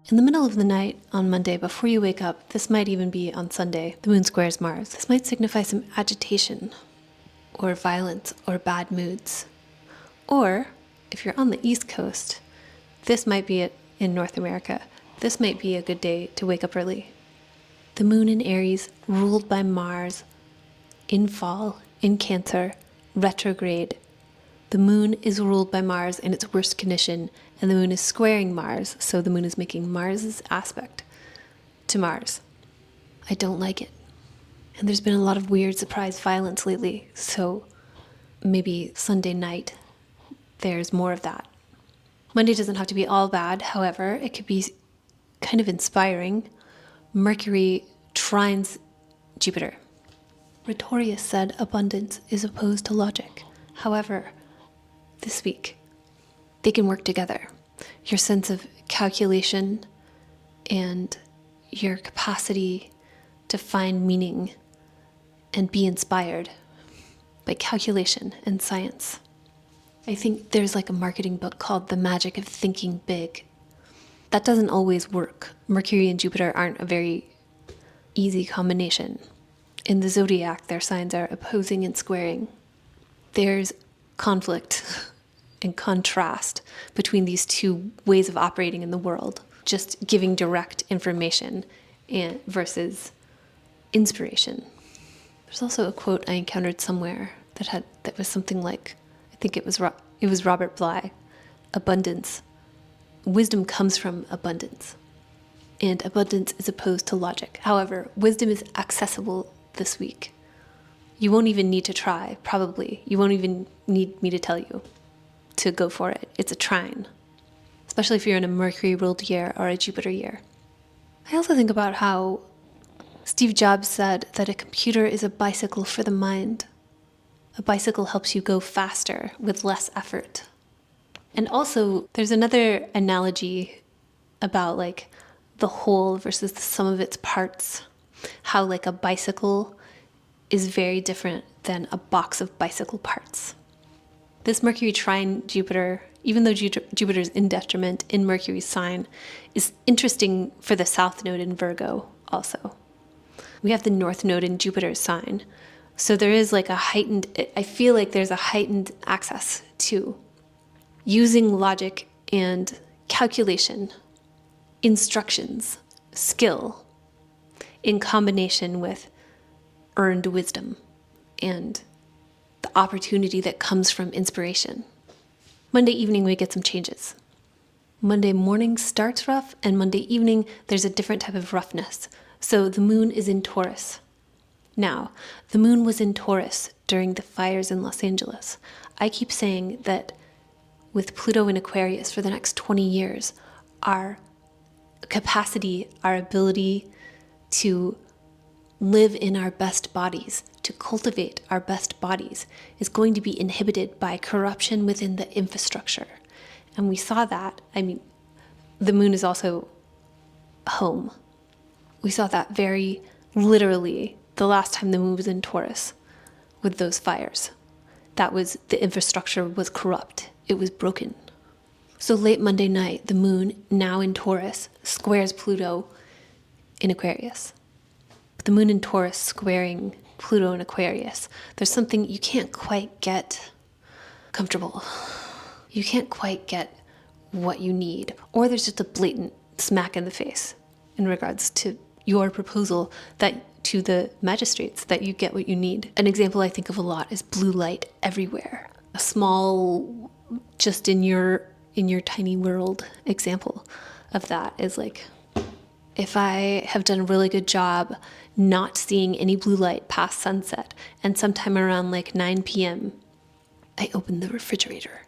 In the middle of the night on Monday, before you wake up, this might even be on Sunday, the moon squares Mars. This might signify some agitation or violence or bad moods. Or, if you're on the East Coast, this might be it in North America. This might be a good day to wake up early. The moon in Aries, ruled by Mars, in fall, in Cancer, retrograde. The moon is ruled by Mars in its worst condition, and the moon is squaring Mars, so the moon is making Mars's aspect to Mars. I don't like it. And there's been a lot of weird surprise violence lately, so maybe Sunday night there's more of that. Monday doesn't have to be all bad, however, it could be kind of inspiring. Mercury trines Jupiter. Rhetorius said abundance is opposed to logic. However, this week, they can work together. Your sense of calculation and your capacity to find meaning and be inspired by calculation and science. I think there's like a marketing book called The Magic of Thinking Big. That doesn't always work. Mercury and Jupiter aren't a very easy combination. In the zodiac, their signs are opposing and squaring. There's conflict and contrast between these two ways of operating in the world, just giving direct information versus inspiration. There's also a quote I encountered somewhere that was something like, I think it was Robert Bly, abundance. Wisdom comes from abundance, and abundance is opposed to logic. However, wisdom is accessible this week. You won't even need to try, probably. You won't even need me to tell you to go for it. It's a trine, especially if you're in a Mercury-ruled year or a Jupiter year. I also think about how Steve Jobs said that a computer is a bicycle for the mind. A bicycle helps you go faster with less effort. And also, there's another analogy about like the whole versus the sum of its parts. How like a bicycle is very different than a box of bicycle parts. This Mercury trine Jupiter, even though Jupiter's in detriment in Mercury's sign, is interesting for the South Node in Virgo also. We have the North Node in Jupiter's sign. So there is like I feel like there's a heightened access to using logic and calculation, instructions, skill, in combination with earned wisdom and the opportunity that comes from inspiration. Monday evening, we get some changes. Monday morning starts rough, and Monday evening, there's a different type of roughness. So the moon is in Taurus. Now, the moon was in Taurus during the fires in Los Angeles. I keep saying that with Pluto in Aquarius for the next 20 years, our capacity, our ability to live in our best bodies, to cultivate our best bodies, is going to be inhibited by corruption within the infrastructure. And we saw that. I mean, the moon is also home. We saw that very literally the last time the moon was in Taurus with those fires. The infrastructure was corrupt. It was broken. So late Monday night, the moon, now in Taurus, squares Pluto in Aquarius. The moon in Taurus squaring Pluto in Aquarius, there's something you can't quite get comfortable. You can't quite get what you need. Or there's just a blatant smack in the face in regards to your proposal to the magistrates that you get what you need. An example I think of a lot is blue light everywhere. A small, just in your tiny world example of that is like, if I have done a really good job not seeing any blue light past sunset, and sometime around like 9 p.m., I open the refrigerator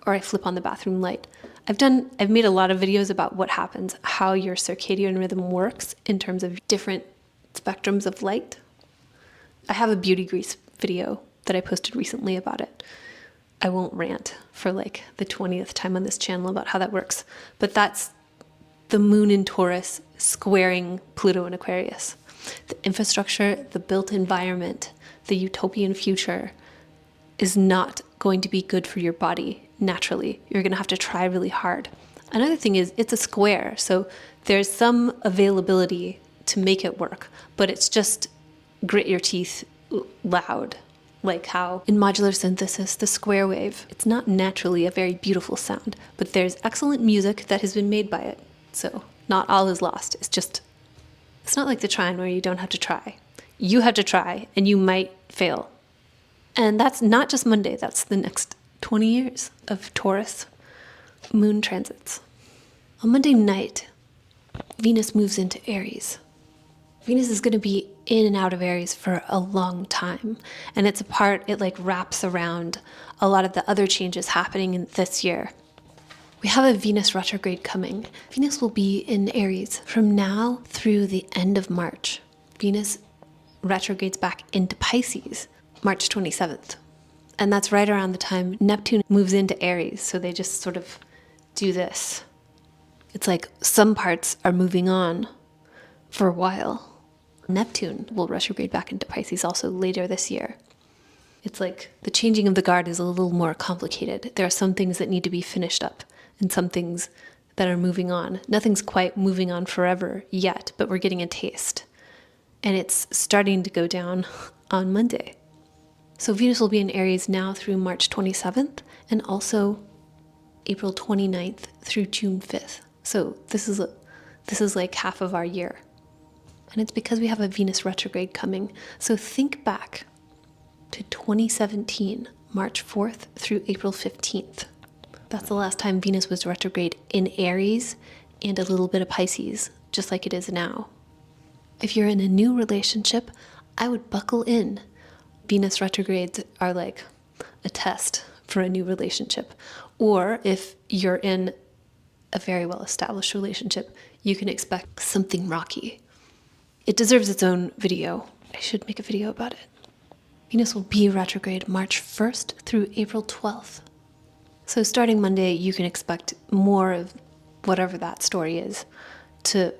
or I flip on the bathroom light. I've made a lot of videos about what happens, how your circadian rhythm works in terms of different spectrums of light. I have a beauty grease video that I posted recently about it. I won't rant for like the 20th time on this channel about how that works, but that's the moon in Taurus squaring Pluto in Aquarius. The infrastructure, the built environment, the utopian future is not going to be good for your body naturally. You're going to have to try really hard Another thing is it's a square, so there's some availability to make it work, but it's just grit your teeth loud. Like how in modular synthesis, the square wave, it's not naturally a very beautiful sound, but there's excellent music that has been made by it. So not all is lost. It's not like the trine where you don't have to try. You have to try and you might fail. And that's not just Monday, that's the next 20 years of Taurus moon transits. On Monday night, Venus moves into Aries. Venus is going to be in and out of Aries for a long time. And it like wraps around a lot of the other changes happening in this year. We have a Venus retrograde coming. Venus will be in Aries from now through the end of March. Venus retrogrades back into Pisces, March 27th. And that's right around the time Neptune moves into Aries. So they just sort of do this. It's like some parts are moving on for a while. Neptune will retrograde back into Pisces also later this year. It's like the changing of the guard is a little more complicated. There are some things that need to be finished up and some things that are moving on. Nothing's quite moving on forever yet, but we're getting a taste. And it's starting to go down on Monday. So Venus will be in Aries now through March 27th and also April 29th through June 5th. So this is like half of our year. And it's because we have a Venus retrograde coming. So think back to 2017, March 4th through April 15th. That's the last time Venus was retrograde in Aries and a little bit of Pisces, just like it is now. If you're in a new relationship, I would buckle in. Venus retrogrades are like a test for a new relationship. Or if you're in a very well-established relationship, you can expect something rocky. It deserves its own video. I should make a video about it. Venus will be retrograde March 1st through April 12th. So starting Monday, you can expect more of whatever that story is to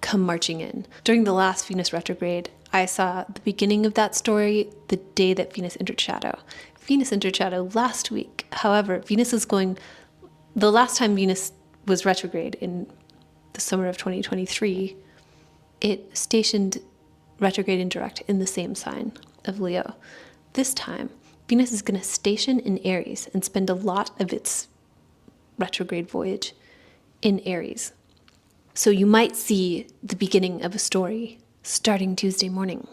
come marching in. During the last Venus retrograde, I saw the beginning of that story the day that Venus entered shadow. Venus entered shadow last week. However, the last time Venus was retrograde in the summer of 2023, it stationed retrograde and direct in the same sign of Leo. This time, Venus is going to station in Aries and spend a lot of its retrograde voyage in Aries. So you might see the beginning of a story starting Tuesday morning.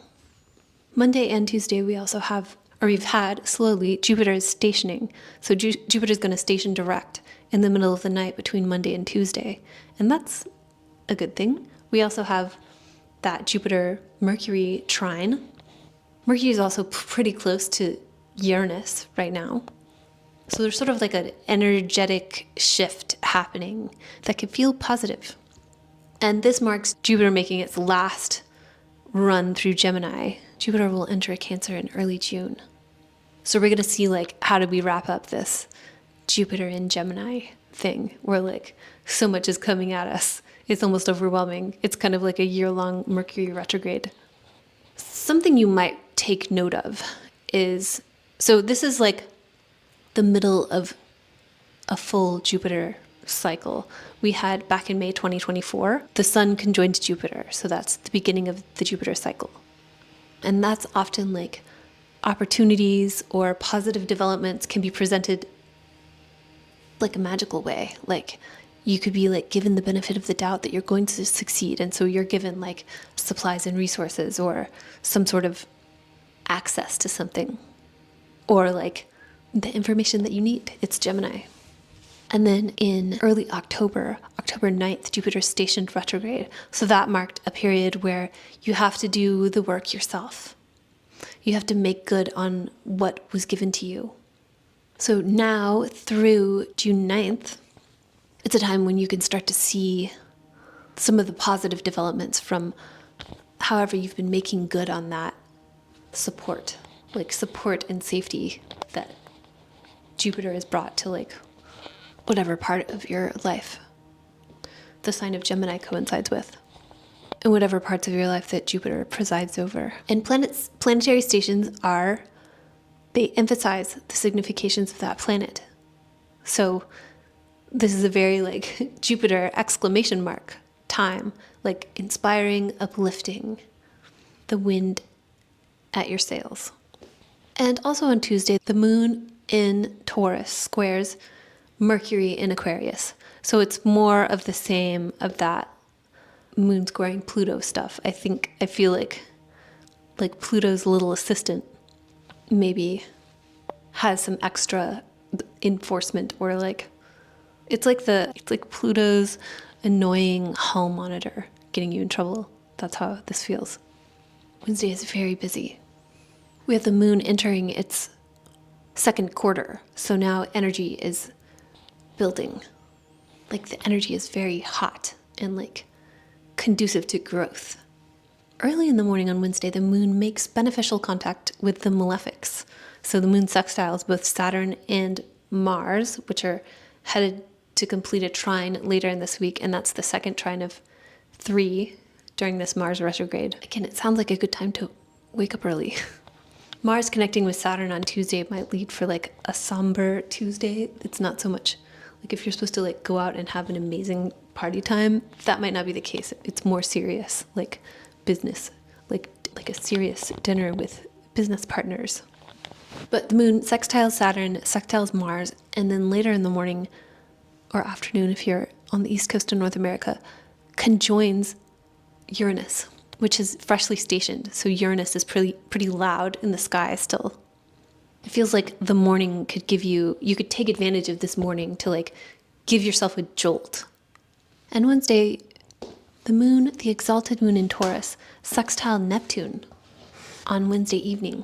Monday and Tuesday we've had slowly, Jupiter is stationing. So Jupiter is going to station direct in the middle of the night between Monday and Tuesday. And that's a good thing. We also have that Jupiter-Mercury trine. Mercury is also pretty close to Uranus right now. So there's sort of like an energetic shift happening that can feel positive. And this marks Jupiter making its last run through Gemini. Jupiter will enter Cancer in early June. So we're going to see like, how do we wrap up this Jupiter in Gemini thing where like so much is coming at us. It's almost overwhelming. It's kind of like a year-long Mercury retrograde. Something you might take note of is, so this is like the middle of a full Jupiter cycle. We had back in May 2024, the Sun conjoined Jupiter. So that's the beginning of the Jupiter cycle. And that's often like opportunities or positive developments can be presented like a magical way. Like you could be like given the benefit of the doubt that you're going to succeed. And so you're given like supplies and resources or some sort of access to something or like the information that you need. It's Gemini. And then in early October 9th, Jupiter stationed retrograde. So that marked a period where you have to do the work yourself. You have to make good on what was given to you. So now through June 9th, it's a time when you can start to see some of the positive developments from however you've been making good on that support, like support and safety that Jupiter has brought to like whatever part of your life the sign of Gemini coincides with, and whatever parts of your life that Jupiter presides over. And planetary stations they emphasize the significations of that planet. So This is a very like Jupiter exclamation mark time, like inspiring, uplifting, the wind at your sails. And also on Tuesday, the moon in Taurus squares Mercury in Aquarius. So it's more of the same of that moon squaring Pluto stuff. I feel like Pluto's little assistant maybe has some extra enforcement, or like it's like Pluto's annoying hall monitor getting you in trouble. That's how this feels. Wednesday is very busy. We have the moon entering its second quarter, so now energy is building. Like the energy is very hot and like conducive to growth. Early in the morning on Wednesday, the moon makes beneficial contact with the malefics. So the moon sextiles both Saturn and Mars, which are headed to complete a trine later in this week, and that's the second trine of 3 during this Mars retrograde. Again, it sounds like a good time to wake up early. Mars connecting with Saturn on Tuesday might lead for like a somber Tuesday. It's not so much like if you're supposed to like go out and have an amazing party time, that might not be the case. It's more serious, like business, like a serious dinner with business partners. But the moon sextiles Saturn, sextiles Mars, and then later in the morning or afternoon, if you're on the east coast of North America, conjoins Uranus, which is freshly stationed. So Uranus is pretty loud in the sky still. It feels like the morning could give you could take advantage of this morning to like give yourself a jolt. And Wednesday, the exalted moon in Taurus, sextile Neptune on Wednesday evening,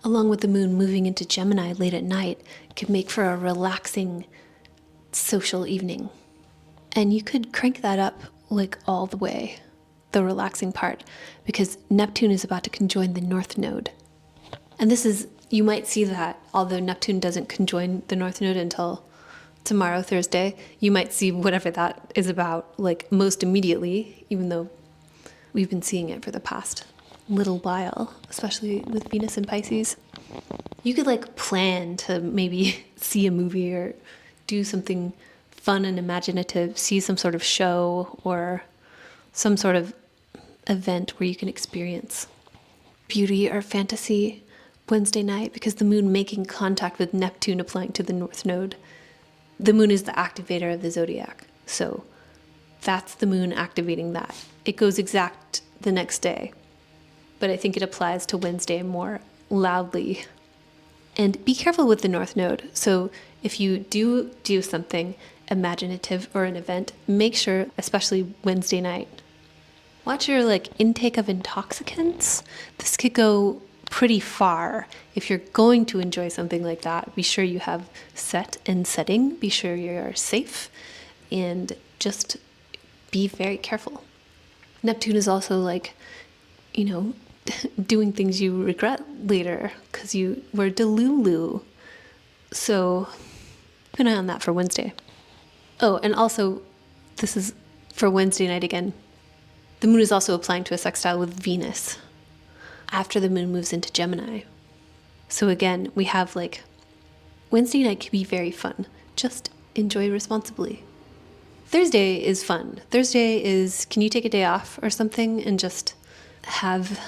along with the moon moving into Gemini late at night, could make for a relaxing social evening. And you could crank that up like all the way, the relaxing part, because Neptune is about to conjoin the North Node. And you might see that, although Neptune doesn't conjoin the North Node until tomorrow, Thursday, you might see whatever that is about, like most immediately, even though we've been seeing it for the past little while, especially with Venus in Pisces. You could like plan to maybe see a movie or do something fun and imaginative, see some sort of show or some sort of event where you can experience beauty or fantasy Wednesday night, because the moon making contact with Neptune applying to the North Node. The moon is the activator of the zodiac. So that's the moon activating that. It goes exact the next day, but I think it applies to Wednesday more loudly. And be careful with the North Node. So if you do something imaginative or an event, make sure, especially Wednesday night, watch your like intake of intoxicants. This could go pretty far. If you're going to enjoy something like that, be sure you have set and setting, be sure you're safe, and just be very careful. Neptune is also like, doing things you regret later because you were delulu. So keep an eye on that for Wednesday. Oh, and also, this is for Wednesday night again. The moon is also applying to a sextile with Venus after the moon moves into Gemini. So again, we have like, Wednesday night can be very fun. Just enjoy responsibly. Thursday is fun. Thursday is, can you take a day off or something and just have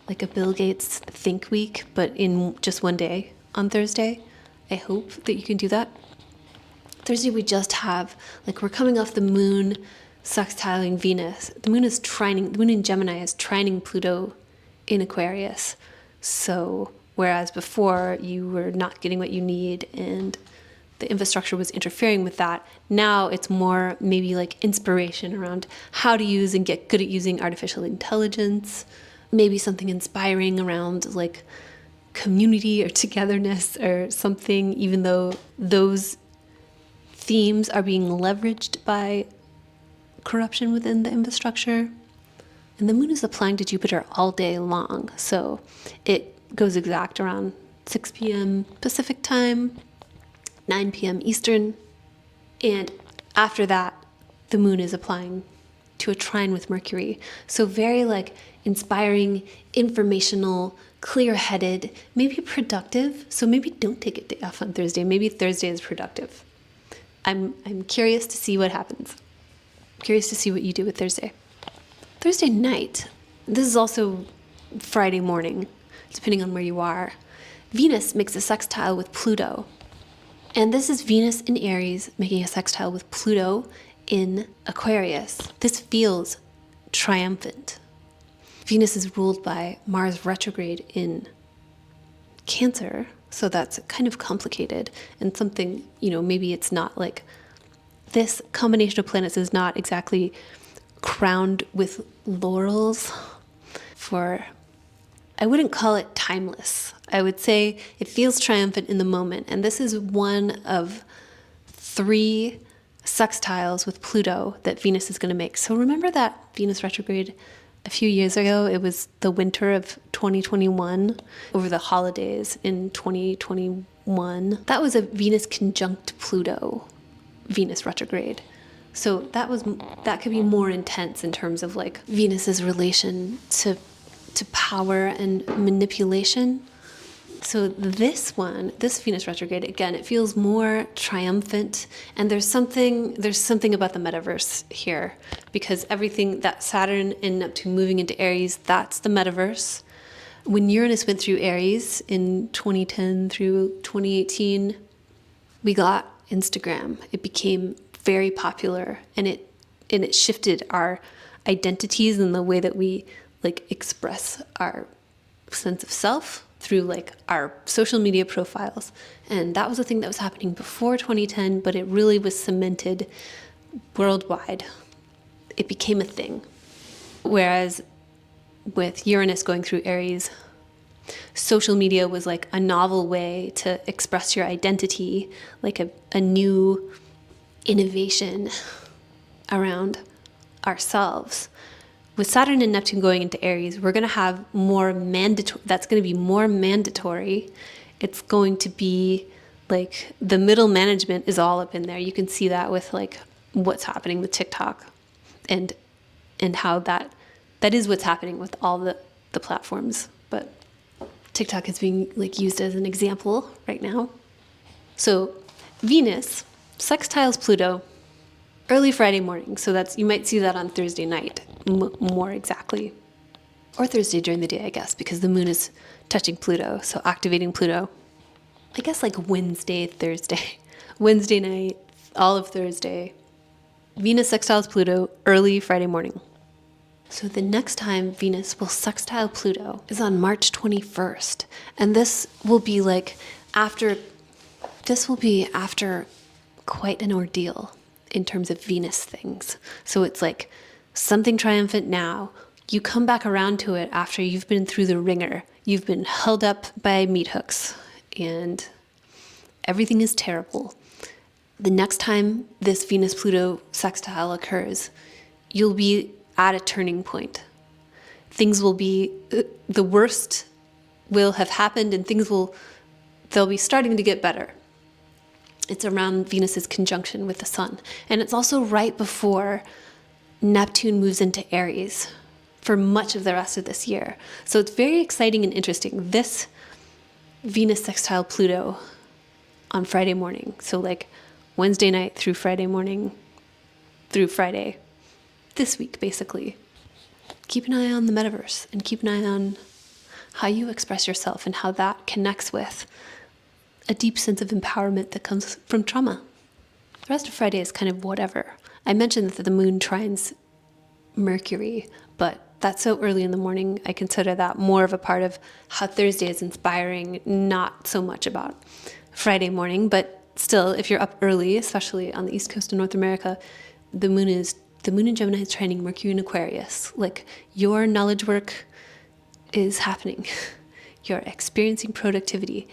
like a Bill Gates think week, but in just one day on Thursday? I hope that you can do that. Thursday we just have, like, we're coming off the moon sextiling Venus. The moon in Gemini is trining Pluto in Aquarius. So whereas before you were not getting what you need and the infrastructure was interfering with that, now it's more maybe like inspiration around how to use and get good at using artificial intelligence, maybe something inspiring around like community or togetherness or something, even though those themes are being leveraged by corruption within the infrastructure. And the moon is applying to Jupiter all day long, so it goes exact around 6 p.m. Pacific time, 9 p.m. Eastern, and after that, the moon is applying to a trine with Mercury. So very like inspiring, informational, clear-headed, maybe productive. So maybe don't take a day off on Thursday. Maybe Thursday is productive. I'm curious to see what happens. Curious to see what you do with Thursday. Thursday night, this is also Friday morning, depending on where you are. Venus makes a sextile with Pluto. And this is Venus in Aries making a sextile with Pluto in Aquarius. This feels triumphant. Venus is ruled by Mars retrograde in Cancer, so that's kind of complicated and something, maybe it's not like this combination of planets is not exactly crowned with laurels for, I wouldn't call it timeless. I would say it feels triumphant in the moment. And this is one of 3 sextiles with Pluto that Venus is going to make. So remember that Venus retrograde a few years ago? It was the winter of 2021, over the holidays in 2021. That was a Venus conjunct Pluto, Venus retrograde. So that could be more intense in terms of like Venus's relation to power and manipulation. So this Venus retrograde, again, it feels more triumphant, and there's something about the metaverse here, because everything that Saturn and Neptune moving into Aries, that's the metaverse. When Uranus went through Aries in 2010 through 2018, we got Instagram. It became very popular, and it shifted our identities and the way that we like express our sense of self through like our social media profiles. And that was a thing that was happening before 2010, but it really was cemented worldwide. It became a thing. Whereas with Uranus going through Aries, social media was like a novel way to express your identity, like a new innovation around ourselves. With Saturn and Neptune going into Aries, we're going to have more mandatory, that's going to be more mandatory. It's going to be like the middle management is all up in there. You can see that with like what's happening with TikTok and how that is what's happening with all the platforms. But TikTok is being like used as an example right now. So Venus sextiles Pluto early Friday morning. So you might see that on Thursday night, more exactly. Or Thursday during the day, I guess, because the moon is touching Pluto, so activating Pluto. I guess like Wednesday, Thursday. Wednesday night, all of Thursday. Venus sextiles Pluto early Friday morning. So the next time Venus will sextile Pluto is on March 21st. And this will be after quite an ordeal in terms of Venus things. So it's like something triumphant now. You come back around to it after you've been through the ringer. You've been held up by meat hooks and everything is terrible. The next time this Venus-Pluto sextile occurs, you'll be at a turning point. Things will be, the worst will have happened and they'll be starting to get better. It's around Venus's conjunction with the sun. And it's also right before Neptune moves into Aries for much of the rest of this year. So it's very exciting and interesting. This Venus sextile Pluto on Friday morning. So like Wednesday night through Friday morning through Friday this week, basically. Keep an eye on the metaverse and keep an eye on how you express yourself and how that connects with a deep sense of empowerment that comes from trauma. The rest of Friday is kind of whatever. I mentioned that the moon trines Mercury, but that's so early in the morning. I consider that more of a part of how Thursday is inspiring, not so much about Friday morning. But still, if you're up early, especially on the East Coast of North America, the moon in Gemini is trining Mercury in Aquarius. Like, your knowledge work is happening. You're experiencing productivity.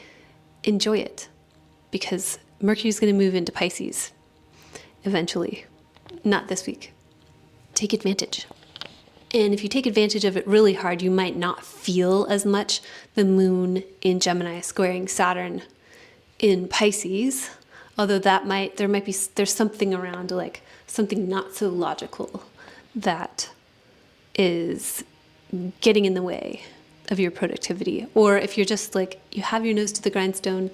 Enjoy it, because Mercury is going to move into Pisces eventually, not this week. Take advantage. And if you take advantage of it really hard, you might not feel as much the moon in Gemini squaring Saturn in Pisces, although there's something around like something not so logical that is getting in the way of your productivity. Or if you're just like, you have your nose to the grindstone,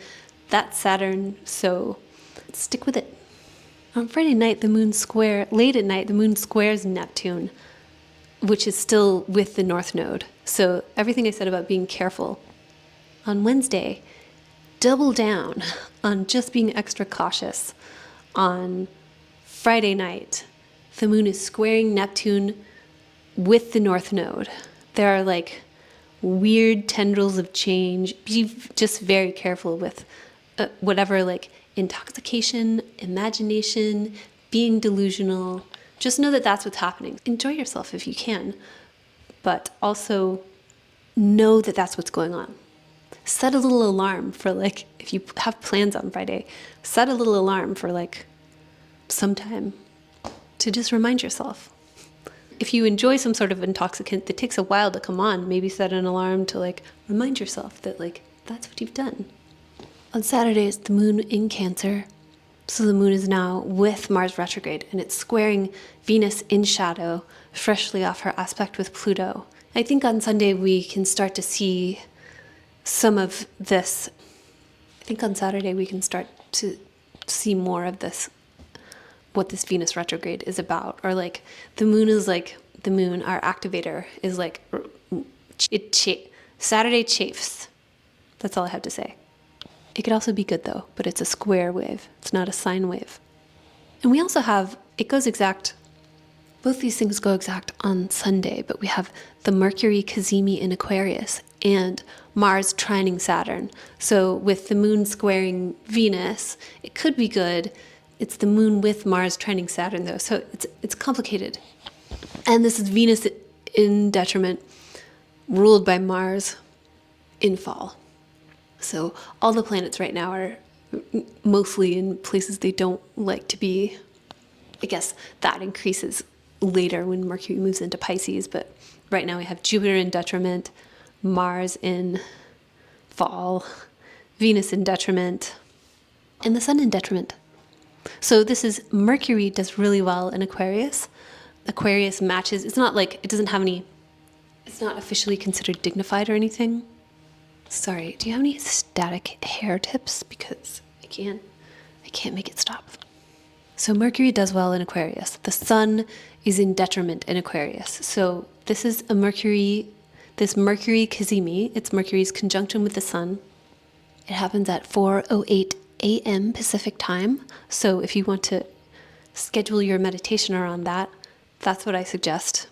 that's Saturn, so stick with it. On Friday night, late at night, the moon squares Neptune, which is still with the North Node. So everything I said about being careful. On Wednesday, double down on just being extra cautious. On Friday night, the moon is squaring Neptune with the North Node. There are like weird tendrils of change. Be just very careful with whatever like intoxication, imagination, being delusional. Just know that that's what's happening. Enjoy yourself if you can, but also know that that's what's going on. Set a little alarm for like, if you have plans on Friday, set a little alarm for like sometime to just remind yourself. If you enjoy some sort of intoxicant that takes a while to come on, maybe set an alarm to like remind yourself that like that's what you've done. On Saturday is the moon in Cancer. So the moon is now with Mars retrograde and it's squaring Venus in shadow, freshly off her aspect with Pluto. I think on Sunday we can start to see some of this. I think on Saturday we can start to see more of this, what this Venus retrograde is about. Or like the moon is like, the moon, our activator, is like, Saturday chafes. That's all I have to say. It could also be good though, but it's a square wave. It's not a sine wave. And we also have, it goes exact, both these things go exact on Sunday, but we have the Mercury cazimi in Aquarius and Mars trining Saturn. So with the moon squaring Venus, it could be good. It's the moon with Mars trining Saturn though, so it's complicated. And this is Venus in detriment, ruled by Mars in fall. So all the planets right now are mostly in places they don't like to be. I guess that increases later when Mercury moves into Pisces, but right now we have Jupiter in detriment, Mars in fall, Venus in detriment, and the Sun in detriment. So this is, Mercury does really well in Aquarius. Aquarius matches, it's not like, it doesn't have any, it's not officially considered dignified or anything. Sorry, do you have any static hair tips? Because I can't make it stop. So Mercury does well in Aquarius. The Sun is in detriment in Aquarius. So this is a Mercury, this Mercury cazimi, it's Mercury's conjunction with the Sun. It happens at 4:08 a.m. Pacific time. So if you want to schedule your meditation around that, that's what I suggest.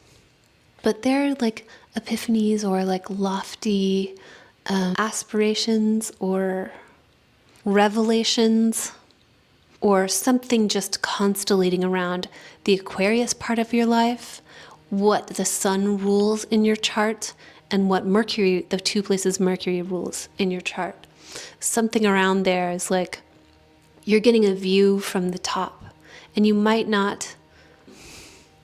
But they're like epiphanies or like lofty aspirations or revelations or something just constellating around the Aquarius part of your life, what the Sun rules in your chart, and what Mercury, the two places Mercury rules in your chart. Something around there is like you're getting a view from the top, and you might not.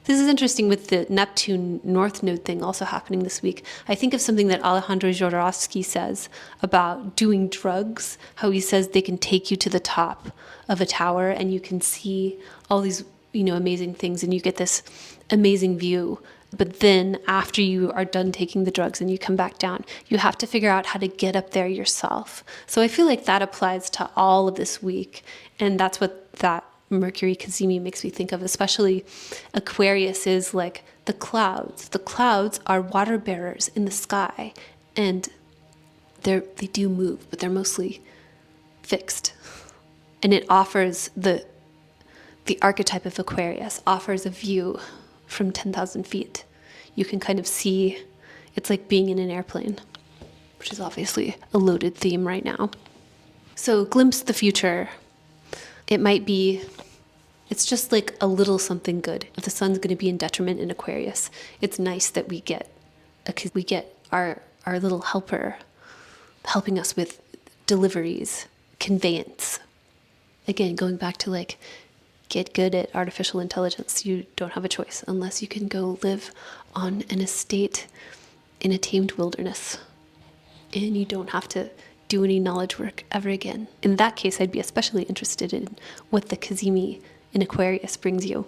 This is interesting with the Neptune North Node thing also happening this week. I think of something that Alejandro Jodorowsky says about doing drugs, how he says they can take you to the top of a tower and you can see all these, amazing things and you get this amazing view. But then after you are done taking the drugs and you come back down, you have to figure out how to get up there yourself. So I feel like that applies to all of this week. And that's what that Mercury cazimi makes me think of, especially Aquarius is like the clouds. The clouds are water bearers in the sky, and they do move, but they're mostly fixed. And it offers the archetype of Aquarius offers a view from 10,000 feet. You can kind of see, it's like being in an airplane, which is obviously a loaded theme right now. So glimpse the future. It might be, it's just like a little something good. If the Sun's going to be in detriment in Aquarius, it's nice that we get our little helper helping us with deliveries, conveyance. Again, going back to like, get good at artificial intelligence. You don't have a choice unless you can go live on an estate in a tamed wilderness. And you don't have to do any knowledge work ever again. In that case, I'd be especially interested in what the cazimi in Aquarius brings you.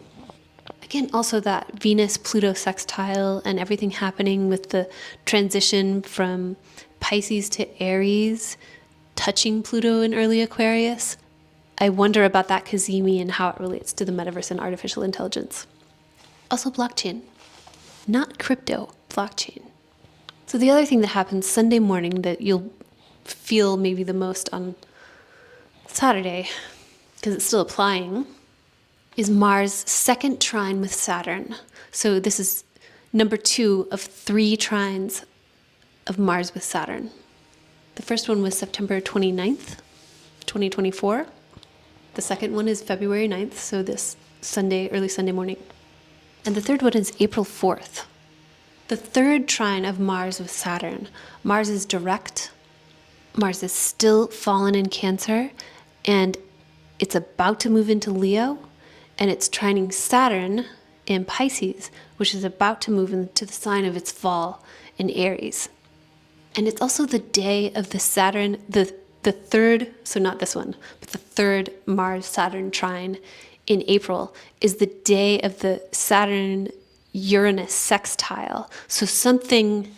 Again, also that Venus-Pluto sextile and everything happening with the transition from Pisces to Aries, touching Pluto in early Aquarius. I wonder about that cazimi and how it relates to the metaverse and artificial intelligence. Also blockchain, not crypto, blockchain. So the other thing that happens Sunday morning that you'll feel maybe the most on Saturday, because it's still applying, is Mars' second trine with Saturn. So this is number 2 of 3 trines of Mars with Saturn. The first one was September 29th, 2024. The second one is February 9th, so this Sunday, early Sunday morning. And the third one is April 4th. The third trine of Mars with Saturn. Mars is direct. Mars is still fallen in Cancer, and it's about to move into Leo, and it's trining Saturn in Pisces, which is about to move into the sign of its fall in Aries. And it's also the day of the Saturn, the third, so not this one, but the third Mars-Saturn trine in April is the day of the Saturn-Uranus sextile. So something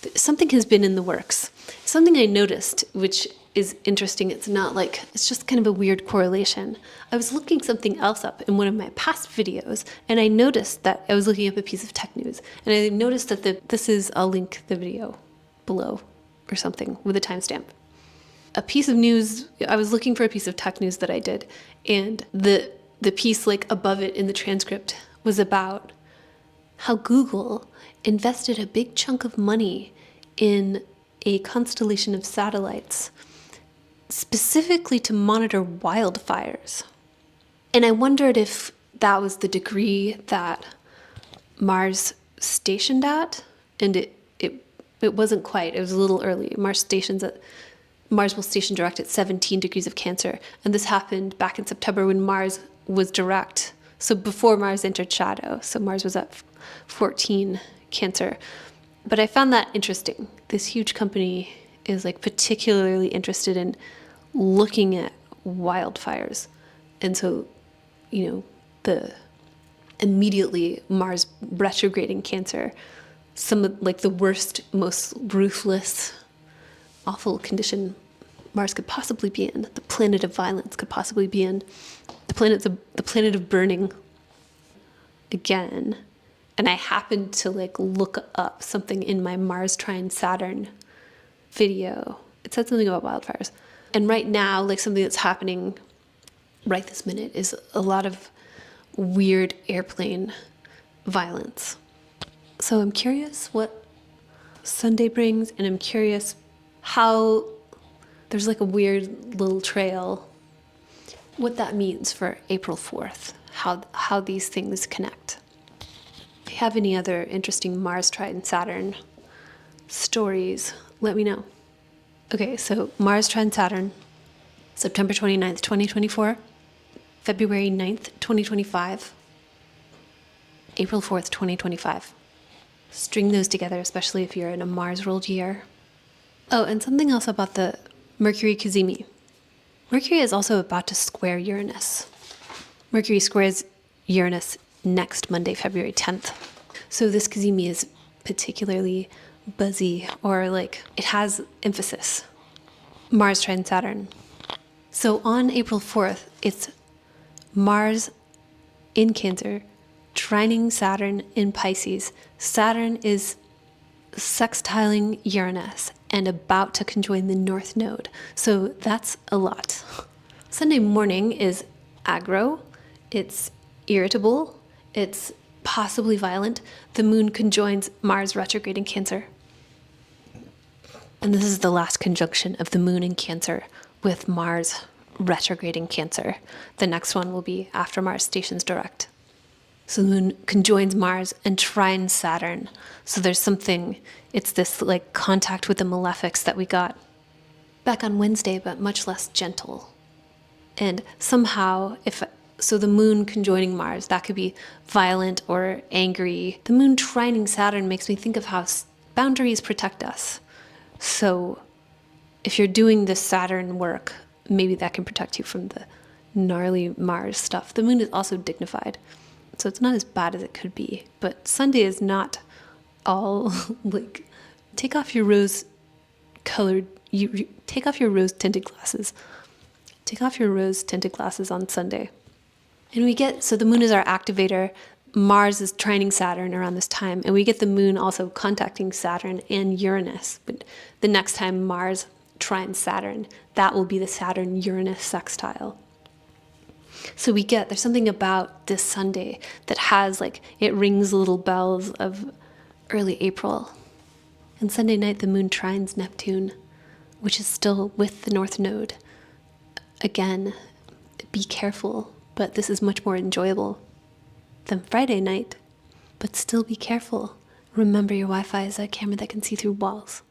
has been in the works. Something I noticed, which is interesting, it's just kind of a weird correlation. I was looking something else up in one of my past videos, and I noticed that I was looking up a piece of tech news, and I noticed that I'll link the video below or something with a timestamp. A piece of news, I was looking for a piece of tech news that I did, and the piece above it in the transcript was about how Google invested a big chunk of money in a constellation of satellites specifically to monitor wildfires. And I wondered if that was the degree that Mars stationed at, and it wasn't quite. It was a little early. Mars will station direct at 17 degrees of Cancer, and this happened back in September when Mars was direct. So before Mars entered shadow, so Mars was at 14 Cancer. But I found that interesting. This huge company is particularly interested in looking at wildfires. And so, immediately Mars retrograding Cancer, some of the worst, most ruthless, awful condition Mars could possibly be in, the planet of violence could possibly be in, the planet of burning again. And I happened to look up something in my Mars trine Saturn video. It said something about wildfires. And right now, something that's happening right this minute is a lot of weird airplane violence. So I'm curious what Sunday brings, and I'm curious how there's a weird little trail, what that means for April 4th, how these things connect. If you have any other interesting Mars trine Saturn stories, let me know. Okay, so Mars trine Saturn, September 29th, 2024, February 9th, 2025, April 4th, 2025. String those together, especially if you're in a Mars-ruled year. Oh, and something else about the Mercury cazimi. Mercury is also about to square Uranus. Mercury squares Uranus next Monday, February 10th. So this cazimi is particularly buzzy, or it has emphasis. Mars trine Saturn. So on April 4th, it's Mars in Cancer, trining Saturn in Pisces. Saturn is sextiling Uranus and about to conjoin the North Node. So that's a lot. Sunday morning is aggro, it's irritable, it's possibly violent. The moon conjoins Mars retrograde in Cancer. And this is the last conjunction of the moon in Cancer with Mars retrograde in Cancer. The next one will be after Mars stations direct. So the moon conjoins Mars and trines Saturn. So there's something, it's this contact with the malefics that we got back on Wednesday, but much less gentle. And somehow, so the moon conjoining Mars, that could be violent or angry. The moon trining Saturn makes me think of how boundaries protect us. So if you're doing this Saturn work, maybe that can protect you from the gnarly Mars stuff. The moon is also dignified, so it's not as bad as it could be. But Sunday is not all take off your rose-colored, you take off your rose-tinted glasses. Take off your rose-tinted glasses on Sunday. And we get, so the moon is our activator. Mars is trining Saturn around this time, and we get the moon also contacting Saturn and Uranus. But the next time Mars trines Saturn, that will be the Saturn-Uranus sextile. So there's something about this Sunday that has it rings little bells of early April. And Sunday night, the moon trines Neptune, which is still with the North Node. Again, be careful, but this is much more enjoyable than Friday night. But still be careful. Remember, your Wi-Fi is a camera that can see through walls.